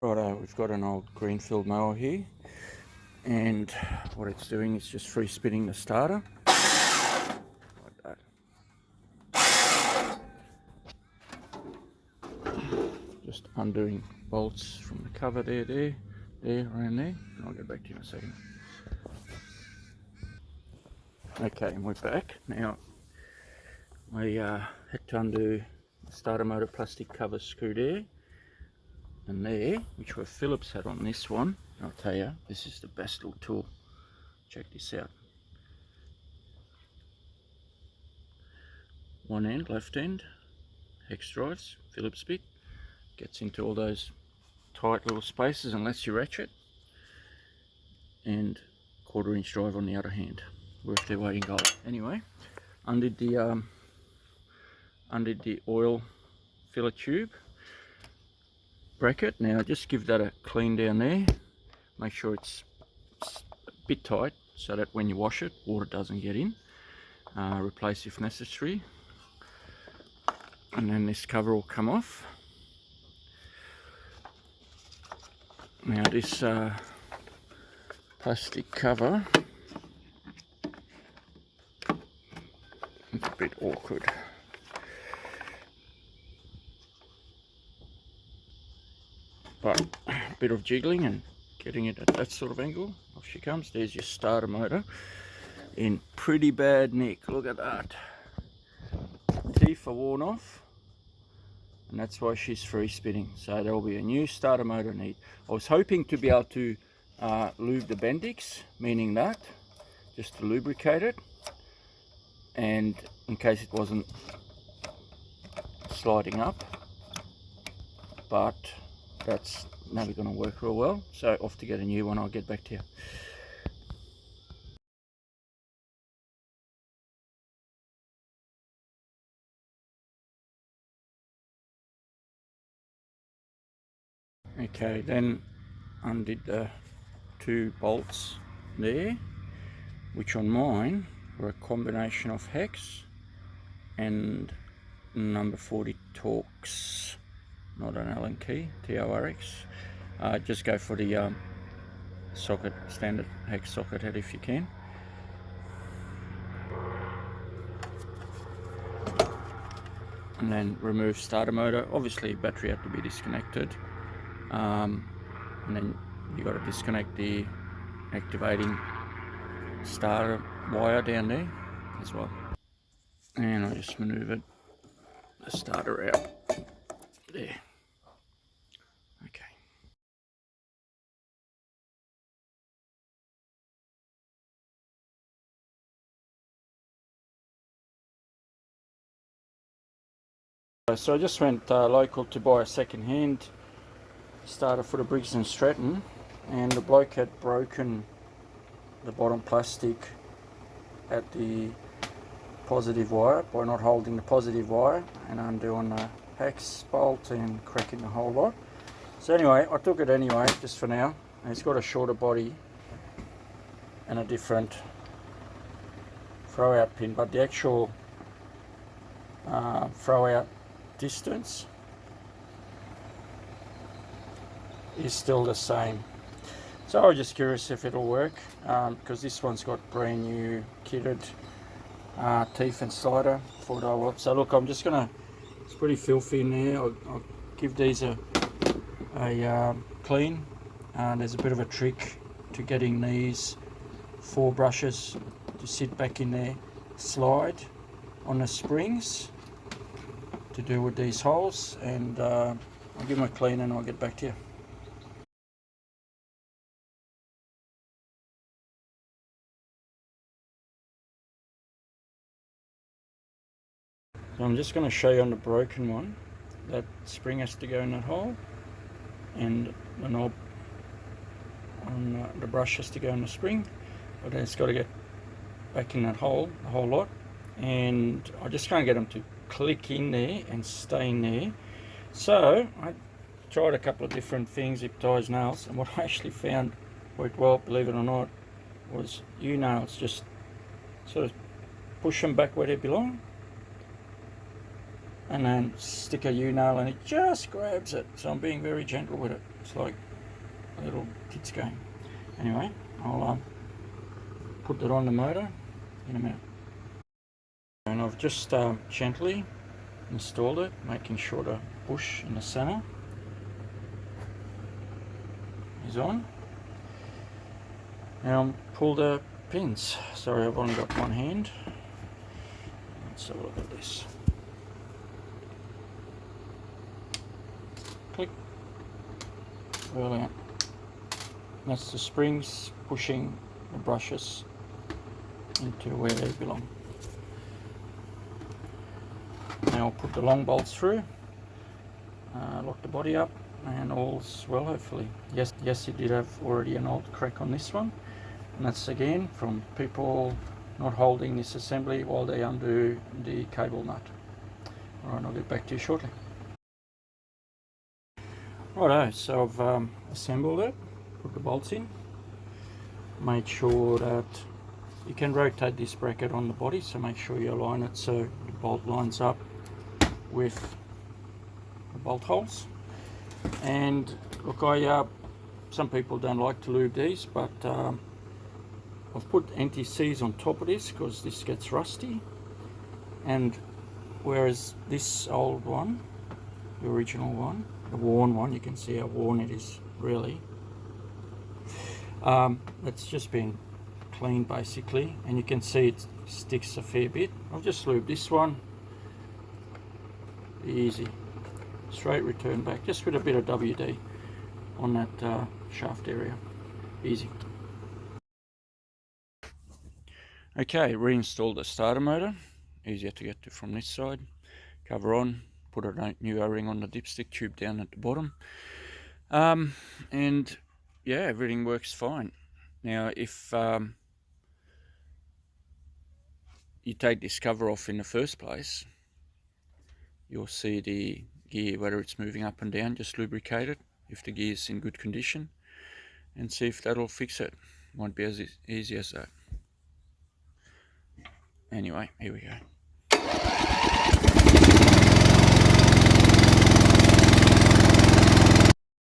Righto, we've got an old greenfield mower here, and what it's doing is just free spinning the starter like that. Just undoing bolts from the cover there, around there, and I'll get back to you in a second. Okay, and we're back. Now, I had to undo the starter motor plastic cover screw there and there, which were Phillips had on this one. I'll tell you, this is the best little tool. Check this out. One end, left end, hex drives, Phillips bit, gets into all those tight little spaces and lets you ratchet, and 1/4 inch drive on the other hand. Worth their weight in gold. Anyway, undid the oil filler tube bracket. Now just give that a clean down there, make sure it's a bit tight so that when you wash it, water doesn't get in. Replace if necessary, and then this cover will come off. Now this plastic cover is a bit awkward. But a bit of jiggling and getting it at that sort of angle. Off she comes. There's your starter motor in pretty bad nick. Look at that. Teeth are worn off, and that's why she's free spinning. So there will be a new starter motor need. I was hoping to be able to lube the Bendix, meaning that, just to lubricate it, and in case it wasn't sliding up, but that's never going to work real well. So off to get a new one. I'll get back to you. Okay, then undid the 2 bolts there, which on mine were a combination of hex and number 40 Torx, not an Allen key, TORX. Just go for the socket, standard hex socket head if you can. And then remove starter motor. Obviously battery had to be disconnected, and then you got to disconnect the activating starter wire down there as well. And I just maneuvered the starter out there. Okay. So I just went local to buy a second-hand starter for the Briggs Statton, and the bloke had broken the bottom plastic at the positive wire by not holding the positive wire and undoing the hex bolt and cracking the whole lot. So anyway, I took it anyway, just for now, and it's got a shorter body and a different throw out pin, but the actual throw out distance is still the same. So I was just curious if it'll work, because this one's got brand new kitted teeth and slider for dial. So look, I'm just gonna, it's pretty filthy in there. I'll give these a clean. There's a bit of a trick to getting these 4 brushes to sit back in there, slide on the springs to do with these holes, and I'll give them a clean and I'll get back to you. So I'm just going to show you on the broken one, that spring has to go in that hole, and the knob on the brush has to go in the spring, but then it's got to get back in that hole, the whole lot, and I just can't get them to click in there and stay in there. So I tried a couple of different things, zip ties, nails, and what I actually found worked well, believe it or not, was U-nails. Just sort of push them back where they belong, and then stick a U-nail and it just grabs it. So I'm being very gentle with it. It's like a little kids game. Anyway, I'll put that on the motor in a minute. And I've just gently installed it, making sure the bush in the center is on. Now pull the pins. Sorry, I've only got one hand. Let's have a look at this. Click. Brilliant. That's the springs pushing the brushes into where they belong. Now I'll put the long bolts through, lock the body up, and all's well, hopefully. Yes, it did have already an old crack on this one, and that's again from people not holding this assembly while they undo the cable nut. Alright, I'll get back to you shortly. Righto, so I've assembled it, put the bolts in, made sure that you can rotate this bracket on the body, so make sure you align it so the bolt lines up with the bolt holes. And look, some people don't like to lube these, but I've put anti-seize on top of this because this gets rusty, and whereas this old one, the original one, the worn one, you can see how worn it is really. It's just been cleaned basically, and you can see it sticks a fair bit. I've just lubed this one. Easy, straight return back, just with a bit of WD on that shaft area. Easy. Okay, reinstalled the starter motor. Easier to get to from this side. Cover on, put a new O-ring on the dipstick tube down at the bottom. And yeah, everything works fine. Now if you take this cover off in the first place, you'll see the gear, whether it's moving up and down. Just lubricate it if the gear's in good condition and see if that'll fix it. Won't be as easy as that. Anyway, here we go.